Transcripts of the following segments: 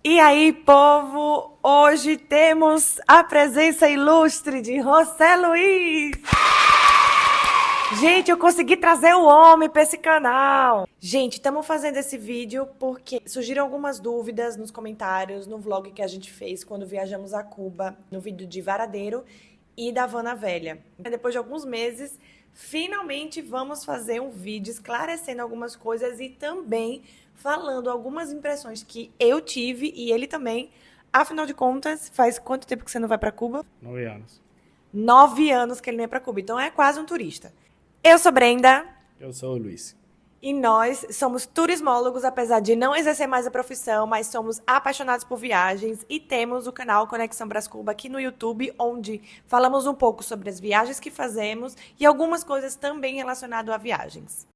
E aí, povo, hoje temos a presença ilustre de José Luiz. Gente, eu consegui trazer o homem para esse canal. Gente, estamos fazendo esse vídeo porque surgiram algumas dúvidas nos comentários no vlog que a gente fez quando viajamos a Cuba, no vídeo de Varadeiro e da Havana Velha. Depois de alguns meses, finalmente vamos fazer um vídeo esclarecendo algumas coisas e também falando algumas impressões que eu tive e ele também. Afinal de contas, faz quanto tempo que você não vai para Cuba? 9 anos. 9 anos que ele não é para Cuba, então é quase um turista. Eu sou Brenda. Eu sou o Luiz. E nós somos turismólogos, apesar de não exercer mais a profissão, mas somos apaixonados por viagens e temos o canal Conexão Brás Cuba aqui no YouTube, onde falamos um pouco sobre as viagens que fazemos e algumas coisas também relacionadas a viagens.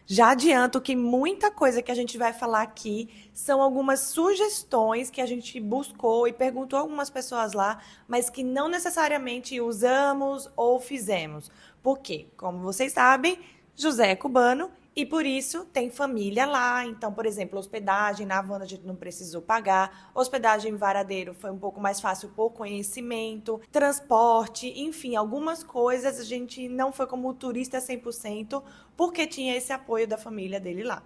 Já adianto que muita coisa que a gente vai falar aqui são algumas sugestões que a gente buscou e perguntou a algumas pessoas lá, mas que não necessariamente usamos ou fizemos. Por quê? Como vocês sabem, José é cubano e por isso tem família lá. Então, por exemplo, hospedagem na Havana a gente não precisou pagar. Hospedagem em Varadeiro foi um pouco mais fácil por conhecimento. Transporte, enfim, algumas coisas a gente não foi como turista 100% porque tinha esse apoio da família dele lá.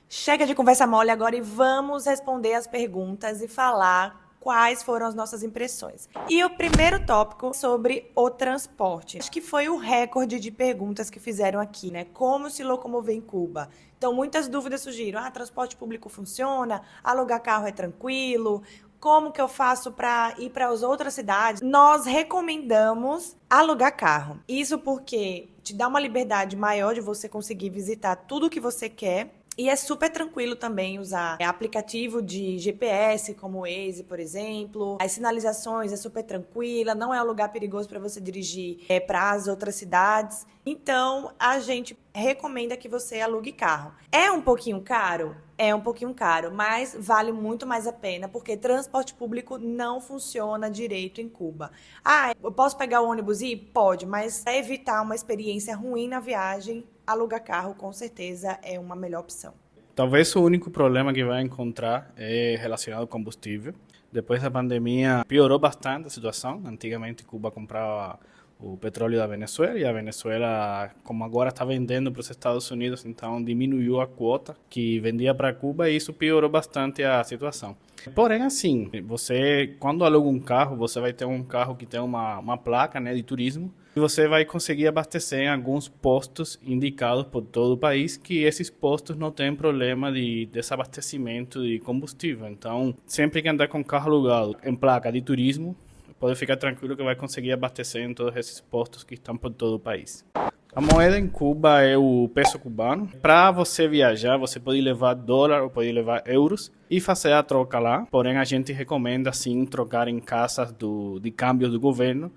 Chega de conversa mole agora e vamos responder as perguntas e falar quais foram as nossas impressões. E o primeiro tópico é sobre o transporte. Acho que foi o recorde de perguntas que fizeram aqui, né? Como se locomover em Cuba? Então, muitas dúvidas surgiram. Transporte público funciona? Alugar carro é tranquilo? Como que eu faço para ir para as outras cidades? Nós recomendamos alugar carro. Isso porque te dá uma liberdade maior de você conseguir visitar tudo o que você quer. E é super tranquilo também usar aplicativo de GPS, como o Waze, por exemplo. As sinalizações é super tranquila, não é um lugar perigoso para você dirigir para as outras cidades. Então, a gente recomenda que você alugue carro. É um pouquinho caro? É um pouquinho caro, mas vale muito mais a pena, porque transporte público não funciona direito em Cuba. Eu posso pegar o ônibus e ir? Pode, mas para evitar uma experiência ruim na viagem, alugar carro com certeza é uma melhor opção. Talvez o único problema que vai encontrar é relacionado ao combustível. Depois da pandemia, piorou bastante a situação. Antigamente, Cuba comprava o petróleo da Venezuela e a Venezuela, como agora está vendendo para os Estados Unidos, então diminuiu a quota que vendia para Cuba e isso piorou bastante a situação. Porém, assim, você, quando aluga um carro, você vai ter um carro que tem uma placa, né, de turismo, e você vai conseguir abastecer em alguns postos indicados por todo o país, que esses postos não têm problema de desabastecimento de combustível. Então, sempre que andar com carro alugado em placa de turismo, pode ficar tranquilo que vai conseguir abastecer em todos esses postos que estão por todo o país. A moeda em Cuba é o peso cubano. Para você viajar, você pode levar dólar ou pode levar euros e fazer a troca lá. Porém, a gente recomenda sim trocar em casas de câmbio do governo,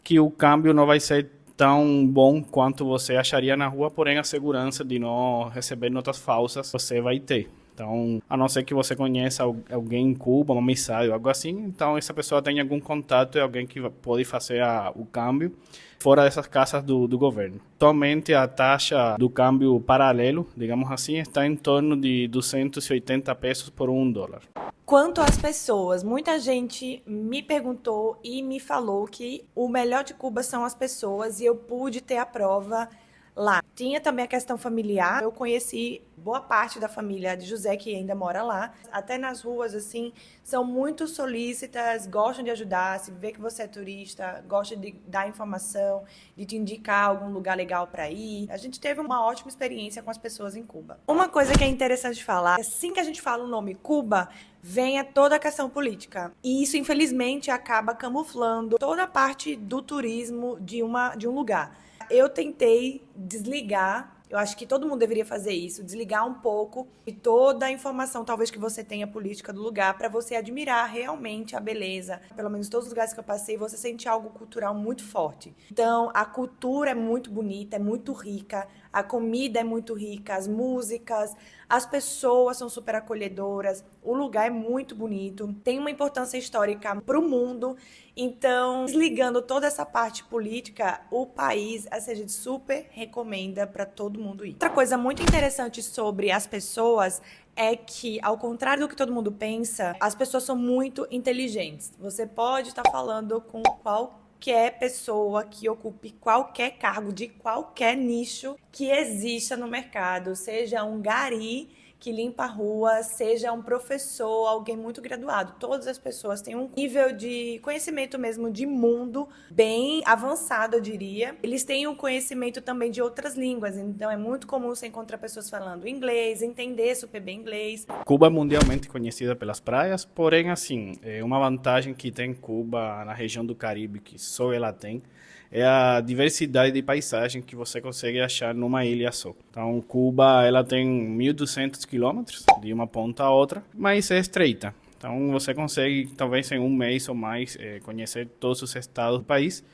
que o câmbio não vai ser tão bom quanto você acharia na rua, porém a segurança de não receber notas falsas você vai ter. Então, a não ser que você conheça alguém em Cuba, uma amizade ou algo assim, então essa pessoa tem algum contato e alguém que pode fazer o câmbio fora dessas casas do governo. Atualmente, a taxa do câmbio paralelo, digamos assim, está em torno de 280 pesos por $1. Quanto às pessoas, muita gente me perguntou e me falou que o melhor de Cuba são as pessoas e eu pude ter a prova lá. Tinha também a questão familiar. Eu conheci boa parte da família de José que ainda mora lá. Até nas ruas, assim, são muito solícitas, gostam de ajudar. Se vê que você é turista, gosta de dar informação, de te indicar algum lugar legal para ir. A gente teve uma ótima experiência com as pessoas em Cuba. Uma coisa que é interessante falar, assim que a gente fala o nome Cuba, vem toda a questão política. E isso, infelizmente, acaba camuflando toda a parte do turismo de um lugar. Eu tentei desligar, eu acho que todo mundo deveria fazer isso, desligar um pouco de toda a informação, talvez que você tenha política do lugar, para você admirar realmente a beleza. Pelo menos todos os lugares que eu passei, você sente algo cultural muito forte. Então, a cultura é muito bonita, é muito rica, a comida é muito rica, as músicas, as pessoas são super acolhedoras, O lugar é muito bonito, tem uma importância histórica para o mundo. Então, desligando toda essa parte política, o país, a gente super recomenda para todo mundo ir. Outra coisa muito interessante sobre as pessoas é que, ao contrário do que todo mundo pensa, as pessoas são muito inteligentes. Você pode estar falando com qualquer pessoa que ocupe qualquer cargo de qualquer nicho que exista no mercado, seja um gari que limpa a rua, seja um professor, alguém muito graduado. Todas as pessoas têm um nível de conhecimento mesmo de mundo bem avançado, eu diria. Eles têm um conhecimento também de outras línguas, então é muito comum você encontrar pessoas falando inglês, entender super bem inglês. Cuba é mundialmente conhecida pelas praias, porém, assim, uma vantagem que tem Cuba na região do Caribe, que só ela tem, é a diversidade de paisagem que você consegue achar numa ilha só. Então, Cuba ela tem 1.200 quilômetros de uma ponta a outra, mas é estreita. Então, você consegue, talvez em um mês ou mais, conhecer todos os estados do país.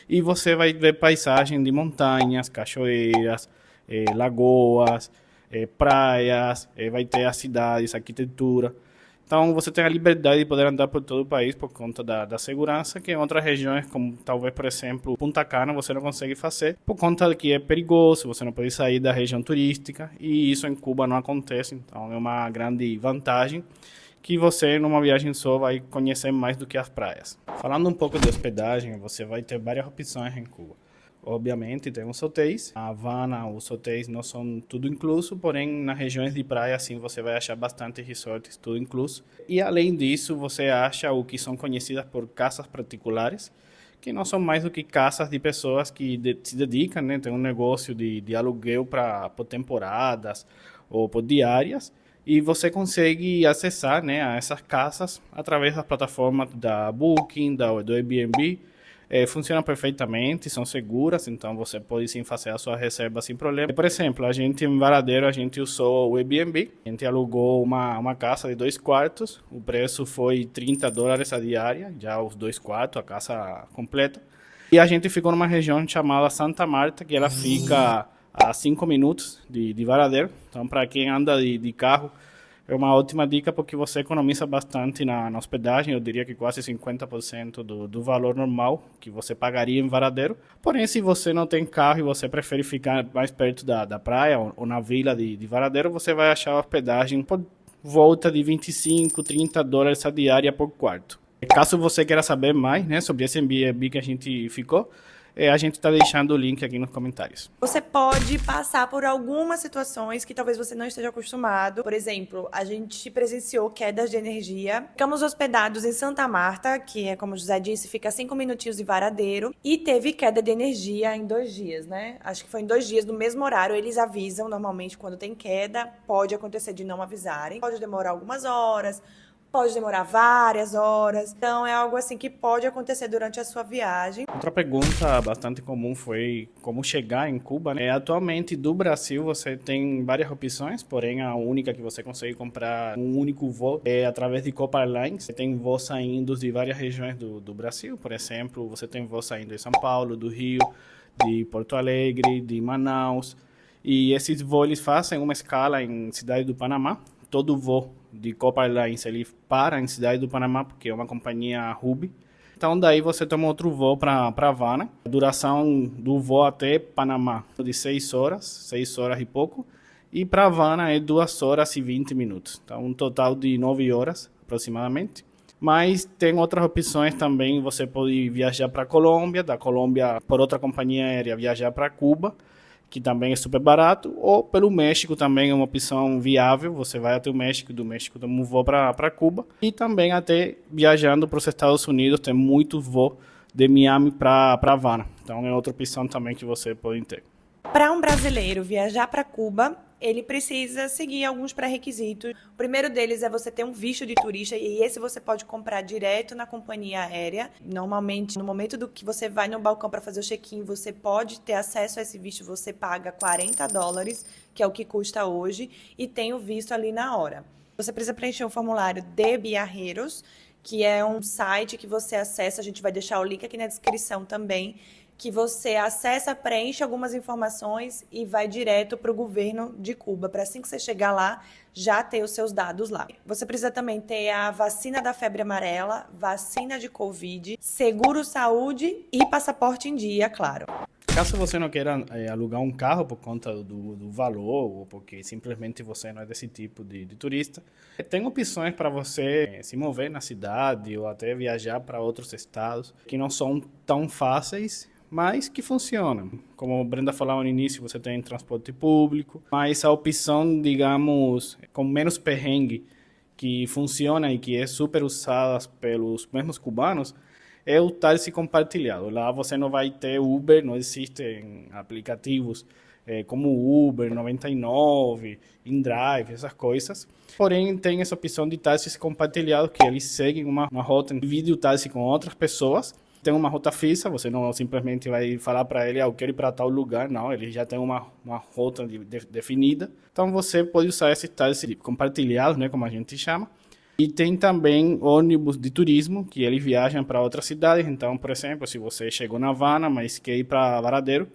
E você vai ver paisagem de montanhas, cachoeiras, lagoas, praias, vai ter as cidades, arquitetura. Então, você tem a liberdade de poder andar por todo o país por conta da segurança, que em outras regiões, como talvez, por exemplo, Punta Cana, você não consegue fazer, por conta de que é perigoso, você não pode sair da região turística, e isso em Cuba não acontece. Então, é uma grande vantagem que você, numa viagem só, vai conhecer mais do que as praias. Falando um pouco de hospedagem, você vai ter várias opções em Cuba. Obviamente, tem os hotéis. Na Havana, os hotéis não são tudo incluso, porém, nas regiões de praia, sim, você vai achar bastante resorts, tudo incluso. E, além disso, você acha o que são conhecidas por casas particulares, que não são mais do que casas de pessoas que se dedicam, né? Tem um negócio de aluguel por temporadas ou por diárias. E você consegue acessar, né, a essas casas através das plataformas da Booking, do Airbnb. Funciona perfeitamente, são seguras, então você pode sim fazer a sua reserva sem problema. Por exemplo, a gente em Varadeiro, a gente usou o Airbnb, a gente alugou uma casa de 2 quartos, o preço foi $30 a diária, já os 2 quartos, a casa completa. E a gente ficou numa região chamada Santa Marta, que ela fica a 5 minutos de Varadeiro. Então, para quem anda de carro, é uma ótima dica porque você economiza bastante na hospedagem, eu diria que quase 50% do valor normal que você pagaria em Varadeiro. Porém, se você não tem carro e você prefere ficar mais perto da praia ou na vila de Varadeiro, você vai achar a hospedagem por volta de $25-30 a diária por quarto. Caso você queira saber mais, né, sobre esse Airbnb que a gente ficou, a gente está deixando o link aqui nos comentários. Você pode passar por algumas situações que talvez você não esteja acostumado. Por exemplo, a gente presenciou quedas de energia. Ficamos hospedados em Santa Marta, que é, como o José disse, fica a 5 minutinhos de Varadeiro. E teve queda de energia em 2 dias, né? Acho que foi em 2 dias, no mesmo horário. Eles avisam normalmente quando tem queda. Pode acontecer de não avisarem. Pode demorar algumas horas. Pode demorar várias horas. Então, é algo assim que pode acontecer durante a sua viagem. Outra pergunta bastante comum foi como chegar em Cuba, né? Atualmente, do Brasil, você tem várias opções, porém, a única que você consegue comprar um único voo é através de Copa Airlines. Você tem voos saindo de várias regiões do Brasil. Por exemplo, você tem voos saindo de São Paulo, do Rio, de Porto Alegre, de Manaus. E esses voos eles fazem uma escala em Cidade do Panamá. Todo voo de Copa Airlines ele para em Cidade do Panamá, porque é uma companhia Ruby. Então, daí você toma outro voo para Havana. A duração do voo até Panamá é de 6 horas e pouco. E para Havana é 2 horas e 20 minutos. Então, um total de 9 horas aproximadamente. Mas tem outras opções também. Você pode viajar para a Colômbia, da Colômbia por outra companhia aérea viajar para Cuba, que também é super barato, ou pelo México também é uma opção viável, você vai até o México, do México tem um voo para Cuba, e também até viajando para os Estados Unidos, tem muito voo de Miami para Havana, então é outra opção também que você pode ter. Para um brasileiro viajar para Cuba, ele precisa seguir alguns pré-requisitos. O primeiro deles é você ter um visto de turista, e esse você pode comprar direto na companhia aérea. Normalmente, no momento do que você vai no balcão para fazer o check-in, você pode ter acesso a esse visto, você paga $40, que é o que custa hoje, e tem o visto ali na hora. Você precisa preencher um formulário de Viajeros, que é um site que você acessa, a gente vai deixar o link aqui na descrição também, que você acessa, preenche algumas informações e vai direto para o governo de Cuba, para assim que você chegar lá, já ter os seus dados lá. Você precisa também ter a vacina da febre amarela, vacina de Covid, seguro saúde e passaporte em dia, claro. Caso você não queira alugar um carro por conta do valor ou porque simplesmente você não é desse tipo de turista, tem opções para você se mover na cidade ou até viajar para outros estados que não são tão fáceis, mas que funcionam. Como a Brenda falou no início, você tem transporte público, mas a opção, digamos, com menos perrengue, que funciona e que é super usada pelos mesmos cubanos, é o táxi compartilhado. Lá você não vai ter Uber, não existem aplicativos como Uber, 99, InDrive, essas coisas. Porém, tem essa opção de táxis compartilhados que eles seguem uma rota, dividem o táxi com outras pessoas. Tem uma rota fixa, você não simplesmente vai falar para ele, eu quero ir para tal lugar, não, ele já tem uma rota definida. Então você pode usar esses táxis compartilhados, né, como a gente chama. E tem também ônibus de turismo, que eles viajam para outras cidades. Então, por exemplo, se você chegou na Havana, mas quer ir para Varadero,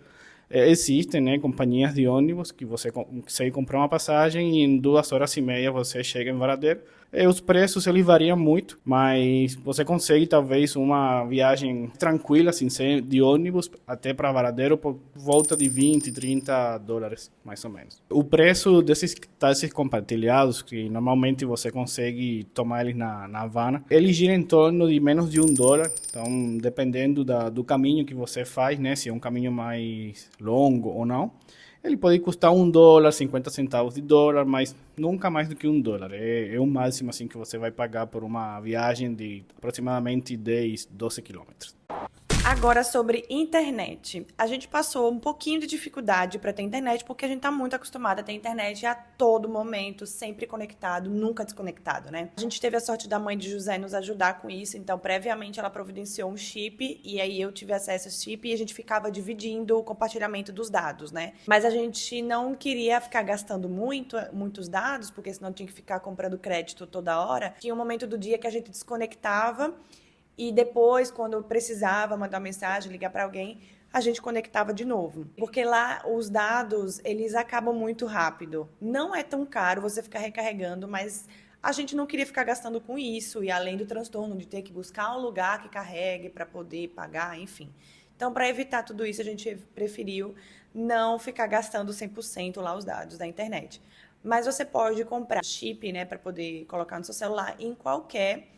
existem, né, companhias de ônibus que você consegue comprar uma passagem e em 2 horas e meia você chega em Varadero. Os preços eles variam muito, mas você consegue talvez uma viagem tranquila, assim, de ônibus até para Varadero por volta de 20, 30 dólares, mais ou menos. O preço desses táxis compartilhados, que normalmente você consegue tomar eles na Havana, ele gira em torno de menos de $1. Então, dependendo do caminho que você faz, né, se é um caminho mais longo ou não, ele pode custar $1, 50 centavos de dólar, mas nunca mais do que $1. É o máximo assim que você vai pagar por uma viagem de aproximadamente 10, 12 quilômetros. Agora sobre internet. A gente passou um pouquinho de dificuldade para ter internet, porque a gente está muito acostumado a ter internet a todo momento, sempre conectado, nunca desconectado, né? A gente teve a sorte da mãe de José nos ajudar com isso, então previamente ela providenciou um chip e aí eu tive acesso a esse chip e a gente ficava dividindo o compartilhamento dos dados, né? Mas a gente não queria ficar gastando muitos dados, porque senão tinha que ficar comprando crédito toda hora. Tinha um momento do dia que a gente desconectava e depois, quando precisava mandar mensagem, ligar para alguém, a gente conectava de novo. Porque lá os dados, eles acabam muito rápido. Não é tão caro você ficar recarregando, mas a gente não queria ficar gastando com isso. E além do transtorno de ter que buscar um lugar que carregue para poder pagar, enfim. Então, para evitar tudo isso, a gente preferiu não ficar gastando 100% lá os dados da internet. Mas você pode comprar chip, né, para poder colocar no seu celular em qualquer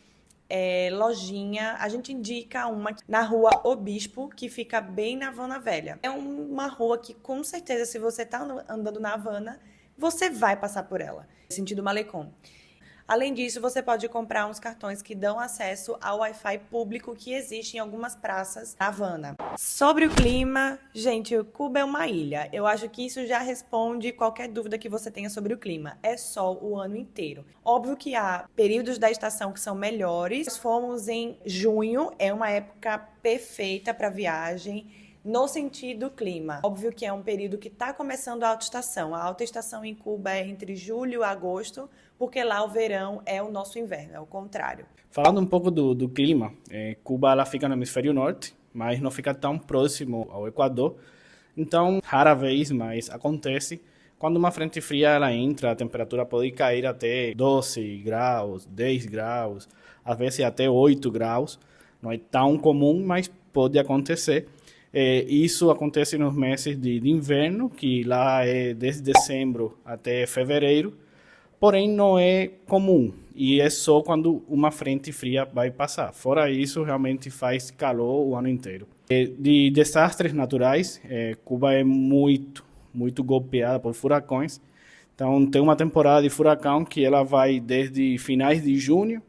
lojinha. A gente indica uma na rua Obispo, que fica bem na Havana Velha. É uma rua que, com certeza, se você está andando na Havana, você vai passar por ela, sentido Malecón. Além disso, você pode comprar uns cartões que dão acesso ao Wi-Fi público que existe em algumas praças na Havana. Sobre o clima, gente, Cuba é uma ilha. Eu acho que isso já responde qualquer dúvida que você tenha sobre o clima. É sol o ano inteiro. Óbvio que há períodos da estação que são melhores. Nós fomos em junho, é uma época perfeita para viagem. No sentido clima. Óbvio que é um período que está começando a alta estação. A alta estação em Cuba é entre julho e agosto, porque lá o verão é o nosso inverno, é o contrário. Falando um pouco do clima, Cuba ela fica no hemisfério norte, mas não fica tão próximo ao Equador. Então, rara vez, mas acontece. Quando uma frente fria ela entra, a temperatura pode cair até 12 graus, 10 graus, às vezes até 8 graus. Não é tão comum, mas pode acontecer. Isso acontece nos meses de inverno, que lá é desde dezembro até fevereiro, porém não é comum e é só quando uma frente fria vai passar. Fora isso, realmente faz calor o ano inteiro. De desastres naturais, Cuba é muito golpeada por furacões. Então tem uma temporada de furacão que ela vai desde finais de junho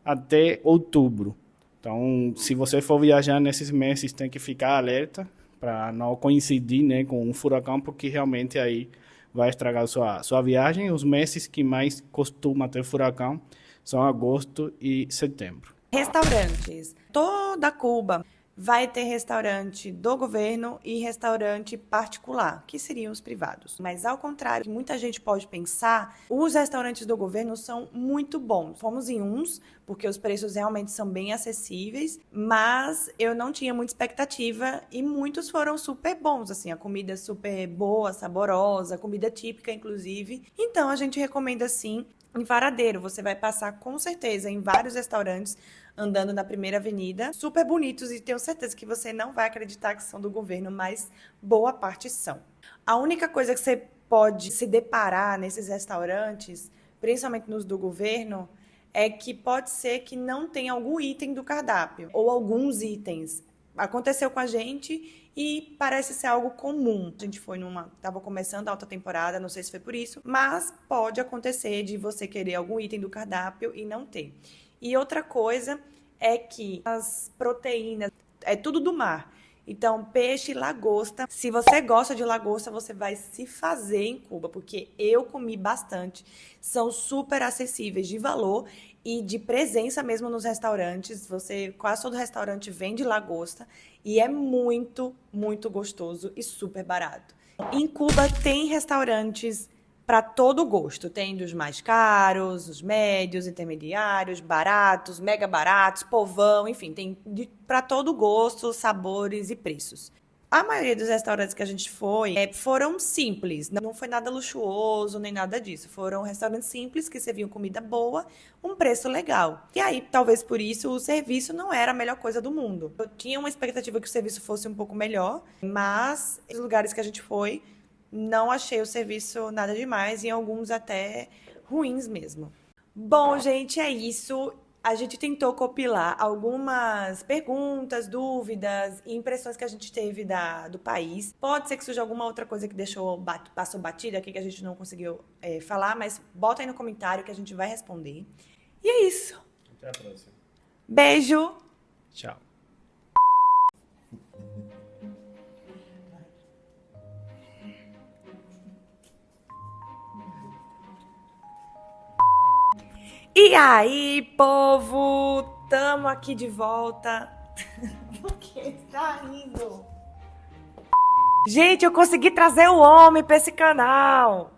até outubro. Então, se você for viajar nesses meses, tem que ficar alerta para não coincidir, né, com um furacão, porque realmente aí vai estragar sua viagem. Os meses que mais costuma ter furacão são agosto e setembro. Restaurantes. Toda Cuba vai ter restaurante do governo e restaurante particular, que seriam os privados. Mas ao contrário, que muita gente pode pensar, os restaurantes do governo são muito bons. Fomos em uns, porque os preços realmente são bem acessíveis, mas eu não tinha muita expectativa e muitos foram super bons, assim, a comida super boa, saborosa, comida típica, inclusive. Então, a gente recomenda, sim, em Varadeiro. Você vai passar, com certeza, em vários restaurantes, andando na primeira avenida, super bonitos, e tenho certeza que você não vai acreditar que são do governo, mas boa parte são. A única coisa que você pode se deparar nesses restaurantes, principalmente nos do governo, é que pode ser que não tenha algum item do cardápio, ou alguns itens. Aconteceu com a gente e parece ser algo comum. A gente estava começando a alta temporada, não sei se foi por isso, mas pode acontecer de você querer algum item do cardápio e não ter. E outra coisa é que as proteínas é tudo do mar. Então, peixe, lagosta. Se você gosta de lagosta, você vai se fazer em Cuba, porque eu comi bastante. São super acessíveis de valor e de presença mesmo nos restaurantes. Quase todo restaurante vende lagosta e é muito, muito gostoso e super barato. Em Cuba tem restaurantes para todo gosto. Tem dos mais caros, os médios, intermediários, baratos, mega baratos, povão, enfim, tem para todo gosto, sabores e preços. A maioria dos restaurantes que a gente foi foram simples, não foi nada luxuoso nem nada disso. Foram restaurantes simples que serviam comida boa, um preço legal. E aí, talvez por isso, o serviço não era a melhor coisa do mundo. Eu tinha uma expectativa que o serviço fosse um pouco melhor, mas os lugares que a gente foi, não achei o serviço nada demais, e alguns até ruins mesmo. Bom, gente, é isso. A gente tentou compilar algumas perguntas, dúvidas e impressões que a gente teve do país. Pode ser que surja alguma outra coisa que passou batida aqui que a gente não conseguiu falar, mas bota aí no comentário que a gente vai responder. E é isso. Até a próxima. Beijo. Tchau. E aí, povo? Tamo aqui de volta. Por que tá rindo? Gente, eu consegui trazer o homem pra esse canal.